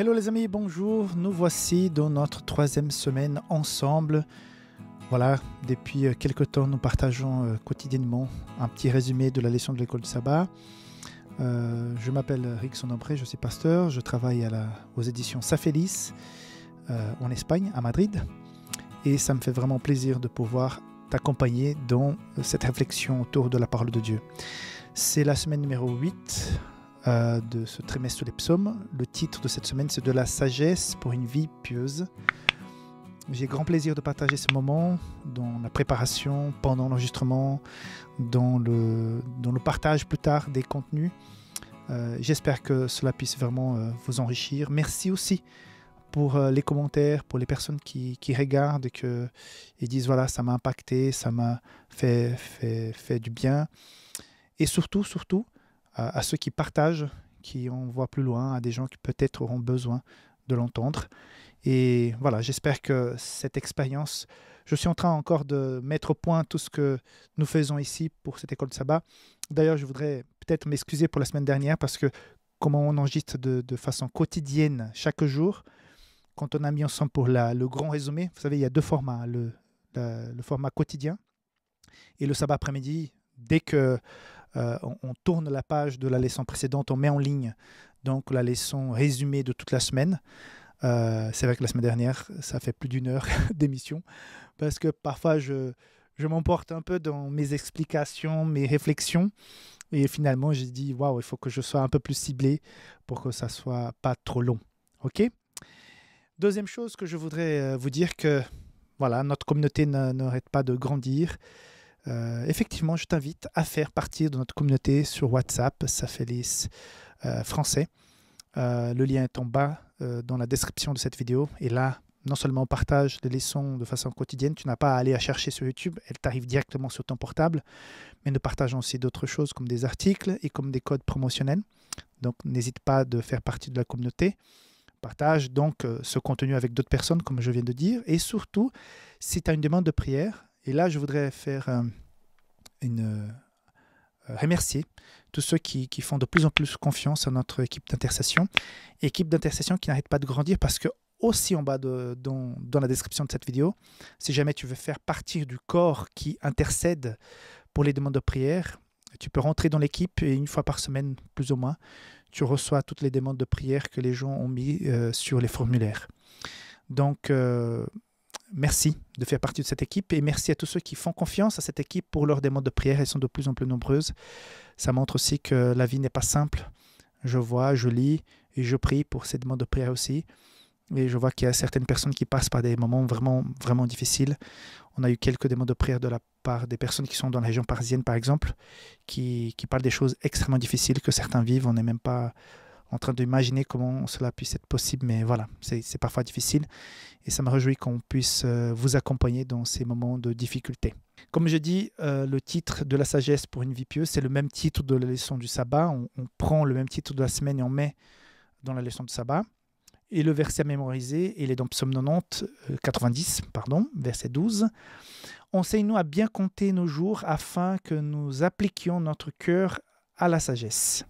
Hello les amis, bonjour. Nous voici dans notre troisième semaine ensemble. Voilà, depuis quelque temps, nous partageons quotidiennement un petit résumé de la leçon de l'école du sabbat. Je m'appelle Rick Nombré, je suis pasteur. Je travaille aux éditions Safelis en Espagne, à Madrid. Et ça me fait vraiment plaisir de pouvoir t'accompagner dans cette réflexion autour de la parole de Dieu. C'est la semaine numéro 8 de ce trimestre des psaumes. Le titre de cette semaine, c'est de la sagesse pour une vie pieuse. J'ai grand plaisir de partager ce moment dans la préparation, pendant l'enregistrement, dans le partage plus tard des contenus. J'espère que cela puisse vraiment vous enrichir. Merci aussi pour les commentaires, pour les personnes qui regardent et disent voilà, ça m'a impacté, ça m'a fait du bien. Et surtout, à ceux qui partagent, qui en voient plus loin, à des gens qui peut-être auront besoin de l'entendre. Et voilà, j'espère que cette expérience, je suis en train encore de mettre au point tout ce que nous faisons ici pour cette école de sabbat. D'ailleurs, je voudrais peut-être m'excuser pour la semaine dernière parce que comme on enregistre de façon quotidienne chaque jour, quand on a mis ensemble pour le grand résumé, vous savez, il y a deux formats, le format quotidien et le sabbat après-midi. Dès que on tourne la page de la leçon précédente, on met en ligne donc la leçon résumée de toute la semaine. C'est vrai que la semaine dernière, ça fait plus d'une heure d'émission parce que parfois je m'emporte un peu dans mes explications, mes réflexions et finalement j'ai dit waouh, il faut que je sois un peu plus ciblé pour que ça soit pas trop long. Ok. Deuxième chose que je voudrais vous dire que voilà, notre communauté n'arrête pas de grandir. Effectivement, je t'invite à faire partie de notre communauté sur WhatsApp, Safelis français. Le lien est en bas dans la description de cette vidéo. Et là, non seulement on partage les leçons de façon quotidienne, tu n'as pas à aller à chercher sur YouTube, elles t'arrivent directement sur ton portable, mais nous partageons aussi d'autres choses comme des articles et comme des codes promotionnels. Donc, n'hésite pas de faire partie de la communauté. Partage donc ce contenu avec d'autres personnes, comme je viens de dire. Et surtout, si tu as une demande de prière, et là, je voudrais faire remercier tous ceux qui font de plus en plus confiance à notre équipe d'intercession. Équipe d'intercession qui n'arrête pas de grandir parce que aussi en bas dans la description de cette vidéo, si jamais tu veux faire partie du corps qui intercède pour les demandes de prière, tu peux rentrer dans l'équipe et une fois par semaine, plus ou moins, tu reçois toutes les demandes de prière que les gens ont mis sur les formulaires. Donc, merci de faire partie de cette équipe et merci à tous ceux qui font confiance à cette équipe pour leurs demandes de prière. Elles sont de plus en plus nombreuses. Ça montre aussi que la vie n'est pas simple. Je vois, je lis et je prie pour ces demandes de prière aussi. Et je vois qu'il y a certaines personnes qui passent par des moments vraiment, vraiment difficiles. On a eu quelques demandes de prière de la part des personnes qui sont dans la région parisienne, par exemple, qui parlent des choses extrêmement difficiles que certains vivent. On n'est même pas en train d'imaginer comment cela puisse être possible, mais voilà, c'est parfois difficile. Et ça me réjouit qu'on puisse vous accompagner dans ces moments de difficulté. Comme je dis, le titre de la sagesse pour une vie pieuse, c'est le même titre de la leçon du sabbat. On prend le même titre de la semaine et on met dans la leçon du sabbat. Et le verset à mémoriser, il est dans Psaume 90, verset 12. Enseigne-nous à bien compter nos jours afin que nous appliquions notre cœur à la sagesse.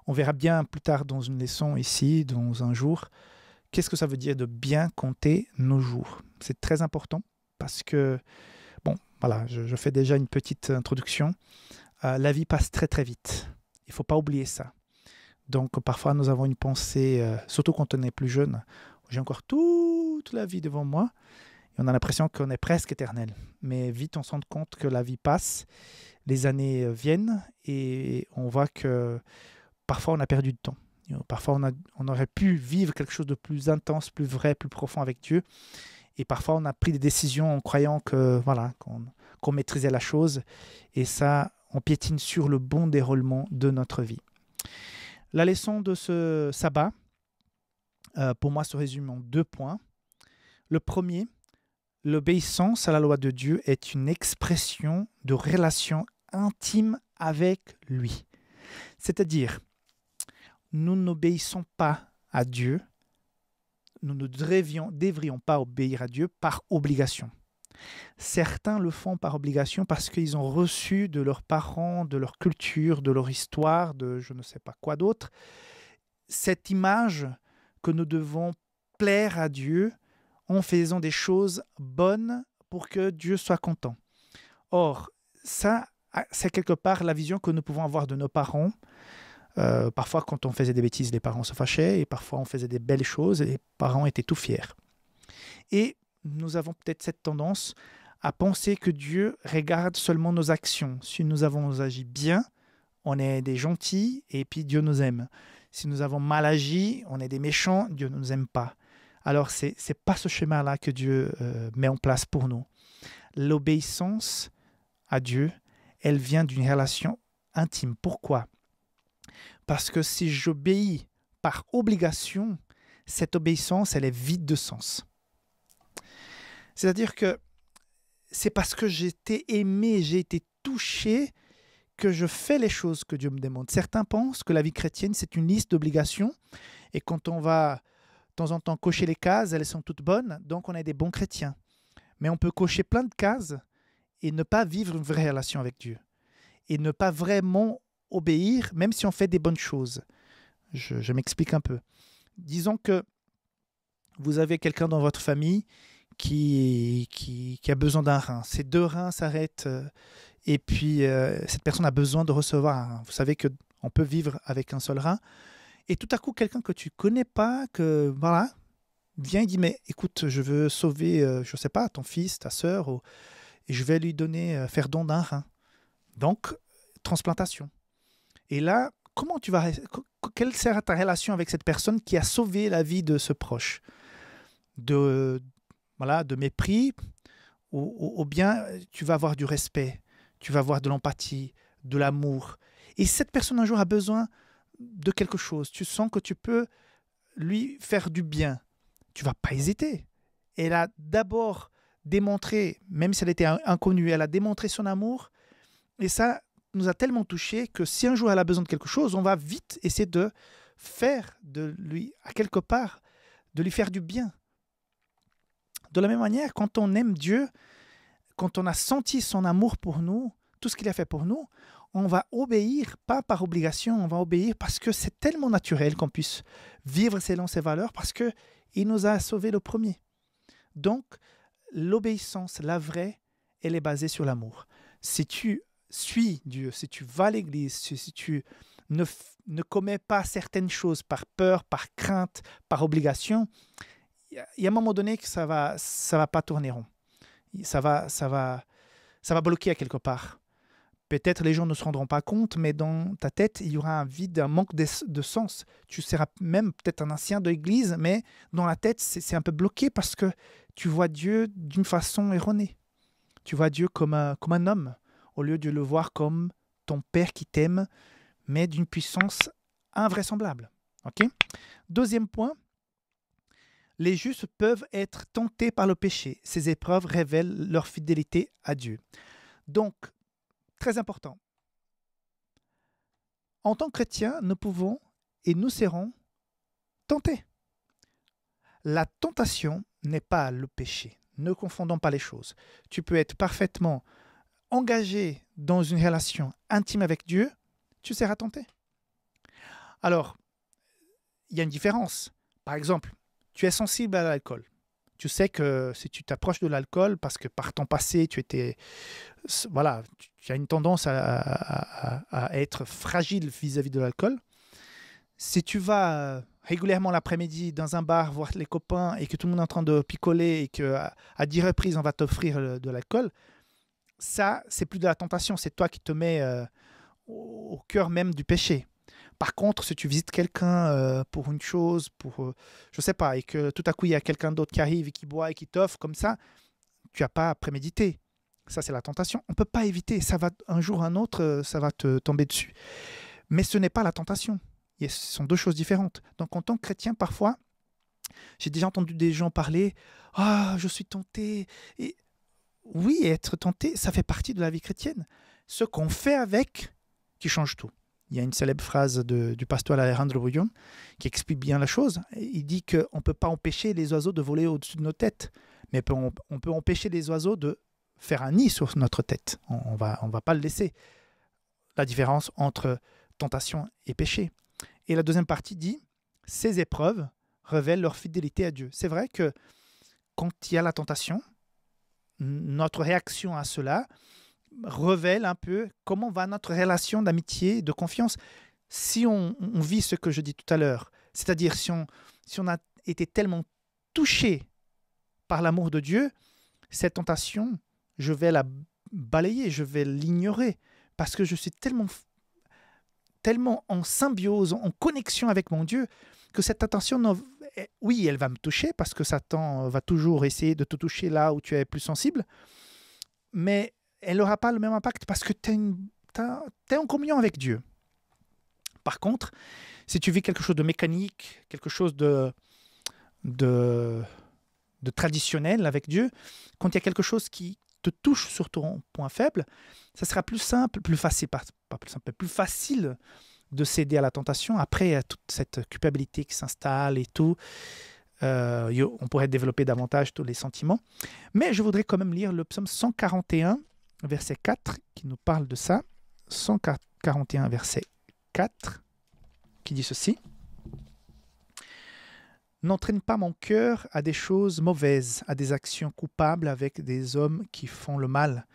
On verra bien plus tard dans une leçon ici, dans un jour, qu'est-ce que ça veut dire de bien compter nos jours. C'est très important parce que, bon, voilà, je fais déjà une petite introduction. La vie passe très très vite. Il ne faut pas oublier ça. Donc parfois nous avons une pensée, surtout quand on est plus jeune, j'ai encore toute la vie devant moi et on a l'impression qu'on est presque éternel. Mais vite on se rend compte que la vie passe, les années viennent et on voit que parfois on a perdu du temps. Parfois on aurait pu vivre quelque chose de plus intense, plus vrai, plus profond avec Dieu. Et parfois on a pris des décisions en croyant que voilà, qu'on maîtrisait la chose et ça on piétine sur le bon déroulement de notre vie. La leçon de ce sabbat, pour moi, se résume en 2 points. Le premier, l'obéissance à la loi de Dieu est une expression de relation intime avec lui. C'est-à-dire, nous n'obéissons pas à Dieu, nous ne devrions pas obéir à Dieu par obligation. Certains le font par obligation parce qu'ils ont reçu de leurs parents, de leur culture, de leur histoire, de je ne sais pas quoi d'autre, cette image que nous devons plaire à Dieu en faisant des choses bonnes pour que Dieu soit content. Or, ça, c'est quelque part la vision que nous pouvons avoir de nos parents. Parfois, quand on faisait des bêtises, les parents se fâchaient, et parfois on faisait des belles choses, et les parents étaient tout fiers. Et nous avons peut-être cette tendance à penser que Dieu regarde seulement nos actions. Si nous avons agi bien, on est des gentils, et puis Dieu nous aime. Si nous avons mal agi, on est des méchants, Dieu ne nous aime pas. Alors, ce n'est pas ce schéma-là que Dieu met en place pour nous. L'obéissance à Dieu, elle vient d'une relation intime. Pourquoi ? Parce que si j'obéis par obligation, cette obéissance, elle est vide de sens. C'est-à-dire que c'est parce que j'ai été aimé, j'ai été touché, que je fais les choses que Dieu me demande. Certains pensent que la vie chrétienne, c'est une liste d'obligations, et quand on va de temps en temps cocher les cases, elles sont toutes bonnes, donc on est des bons chrétiens. Mais on peut cocher plein de cases et ne pas vivre une vraie relation avec Dieu. Et ne pas vraiment obéir, même si on fait des bonnes choses. Je m'explique un peu. Disons que vous avez quelqu'un dans votre famille qui a besoin d'un rein. Ces 2 reins s'arrêtent et puis cette personne a besoin de recevoir un rein. Vous savez qu'on peut vivre avec un seul rein. Et tout à coup, quelqu'un que tu ne connais pas, vient et dit, mais écoute, je veux sauver, je ne sais pas, ton fils, ta sœur, et je vais lui faire don d'un rein. Donc, transplantation. Et là, quelle sera ta relation avec cette personne qui a sauvé la vie de ce proche ? De mépris, ou bien tu vas avoir du respect, tu vas avoir de l'empathie, de l'amour. Et cette personne un jour a besoin de quelque chose. Tu sens que tu peux lui faire du bien. Tu ne vas pas hésiter. Elle a d'abord démontré, même si elle était inconnue, elle a démontré son amour. Et ça nous a tellement touchés que si un jour elle a besoin de quelque chose, on va vite essayer de lui, à quelque part, de lui faire du bien. De la même manière, quand on aime Dieu, quand on a senti son amour pour nous, tout ce qu'il a fait pour nous, on va obéir, pas par obligation, on va obéir parce que c'est tellement naturel qu'on puisse vivre selon ses valeurs, parce qu'il nous a sauvés le premier. Donc, l'obéissance, la vraie, elle est basée sur l'amour. Si tu suis Dieu, si tu vas à l'église, si tu ne commets pas certaines choses par peur, par crainte, par obligation, il y a un moment donné que ça va pas tourner rond. Ça va bloquer à quelque part. Peut-être les gens ne se rendront pas compte, mais dans ta tête, il y aura un vide, un manque de sens. Tu seras même peut-être un ancien de l'église, mais dans la tête, c'est un peu bloqué parce que tu vois Dieu d'une façon erronée. Tu vois Dieu comme un homme, au lieu de le voir comme ton Père qui t'aime, mais d'une puissance invraisemblable. Okay ? Deuxième point, les justes peuvent être tentés par le péché. Ces épreuves révèlent leur fidélité à Dieu. Donc, très important. En tant que chrétiens, nous pouvons et nous serons tentés. La tentation n'est pas le péché. Ne confondons pas les choses. Tu peux être parfaitement engagé dans une relation intime avec Dieu, tu seras tenté. Alors, il y a une différence. Par exemple, tu es sensible à l'alcool. Tu sais que si tu t'approches de l'alcool, parce que par ton passé, tu as une tendance à être fragile vis-à-vis de l'alcool. Si tu vas régulièrement l'après-midi dans un bar voir les copains et que tout le monde est en train de picoler et qu'à 10 reprises, on va t'offrir de l'alcool, ça, c'est plus de la tentation. C'est toi qui te mets au cœur même du péché. Par contre, si tu visites quelqu'un pour une chose, je sais pas, et que tout à coup, il y a quelqu'un d'autre qui arrive et qui boit et qui t'offre comme ça, tu n'as pas prémédité. Ça, c'est la tentation. On ne peut pas éviter. Ça va, un jour ou un autre, ça va te tomber dessus. Mais ce n'est pas la tentation. Ce sont 2 choses différentes. Donc, en tant que chrétien, parfois, j'ai déjà entendu des gens parler « Ah, je suis tenté ». Et oui, être tenté, ça fait partie de la vie chrétienne. Ce qu'on fait avec, qui change tout. Il y a une célèbre phrase du pasteur Alejandro Bullón qui explique bien la chose. Il dit qu'on ne peut pas empêcher les oiseaux de voler au-dessus de nos têtes, mais on peut empêcher les oiseaux de faire un nid sur notre tête. On va pas le laisser. La différence entre tentation et péché. Et la deuxième partie dit « Ces épreuves révèlent leur fidélité à Dieu. C'est vrai que quand il y a la tentation, notre réaction à cela révèle un peu comment va notre relation d'amitié, de confiance. Si on vit ce que je dis tout à l'heure, c'est-à-dire si on a été tellement touché par l'amour de Dieu, cette tentation, je vais la balayer, je vais l'ignorer, parce que je suis tellement en symbiose, en connexion avec mon Dieu, que cette tentation, oui, elle va me toucher, parce que Satan va toujours essayer de te toucher là où tu es plus sensible, mais elle n'aura pas le même impact parce que tu es en communion avec Dieu. Par contre, si tu vis quelque chose de mécanique, quelque chose de traditionnel avec Dieu, quand il y a quelque chose qui te touche sur ton point faible, ça sera plus simple, plus facile, pas plus simple, plus facile de céder à la tentation. Après, il y a toute cette culpabilité qui s'installe et tout. On pourrait développer davantage tous les sentiments. Mais je voudrais quand même lire le psaume 141, verset 4, qui nous parle de ça. 141, verset 4, qui dit ceci. « N'entraîne pas mon cœur à des choses mauvaises, à des actions coupables avec des hommes qui font le mal,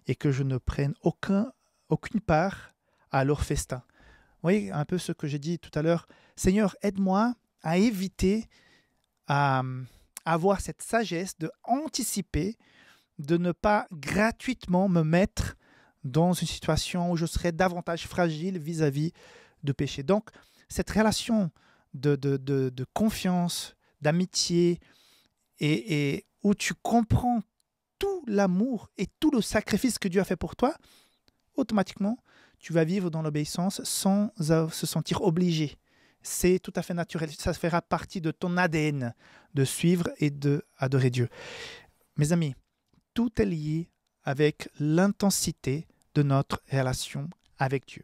et que je ne prenne aucune part à leur festin. » Vous voyez un peu ce que j'ai dit tout à l'heure. Seigneur, aide-moi à éviter, à avoir cette sagesse de anticiper, de ne pas gratuitement me mettre dans une situation où je serais davantage fragile vis-à-vis de péché. Donc, cette relation de confiance, d'amitié, et où tu comprends tout l'amour et tout le sacrifice que Dieu a fait pour toi, automatiquement, tu vas vivre dans l'obéissance sans se sentir obligé. C'est tout à fait naturel. Ça fera partie de ton ADN de suivre et d'adorer Dieu. Mes amis, tout est lié avec l'intensité de notre relation avec Dieu.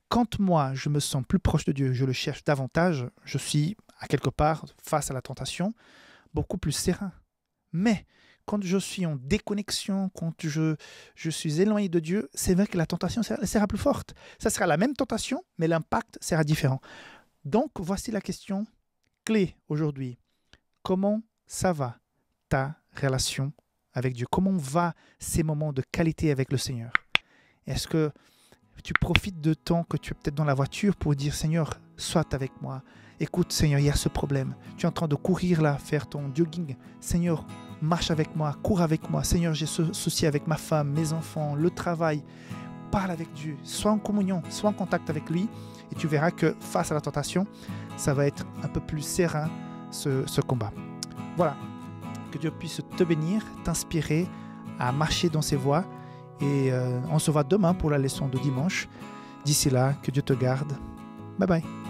Quand moi, je me sens plus proche de Dieu, je le cherche davantage, je suis, à quelque part, face à la tentation, beaucoup plus serein. Mais quand je suis en déconnexion, quand je suis éloigné de Dieu, c'est vrai que la tentation sera plus forte. Ça sera la même tentation, mais l'impact sera différent. Donc, voici la question clé aujourd'hui. Comment ça va ta relation avec Dieu? Comment va ces moments de qualité avec le Seigneur? Est-ce que tu profites de temps que tu es peut-être dans la voiture pour dire « Seigneur, sois avec moi. Écoute, Seigneur, il y a ce problème. Tu es en train de courir là, faire ton jogging. Seigneur, marche avec moi, cours avec moi. Seigneur, j'ai ce souci avec ma femme, mes enfants, le travail. » Parle avec Dieu. Sois en communion, sois en contact avec lui. Et tu verras que face à la tentation, ça va être un peu plus serein, ce combat. Voilà. Que Dieu puisse te bénir, t'inspirer à marcher dans ses voies. Et on se voit demain pour la leçon de dimanche. D'ici là, que Dieu te garde. Bye bye.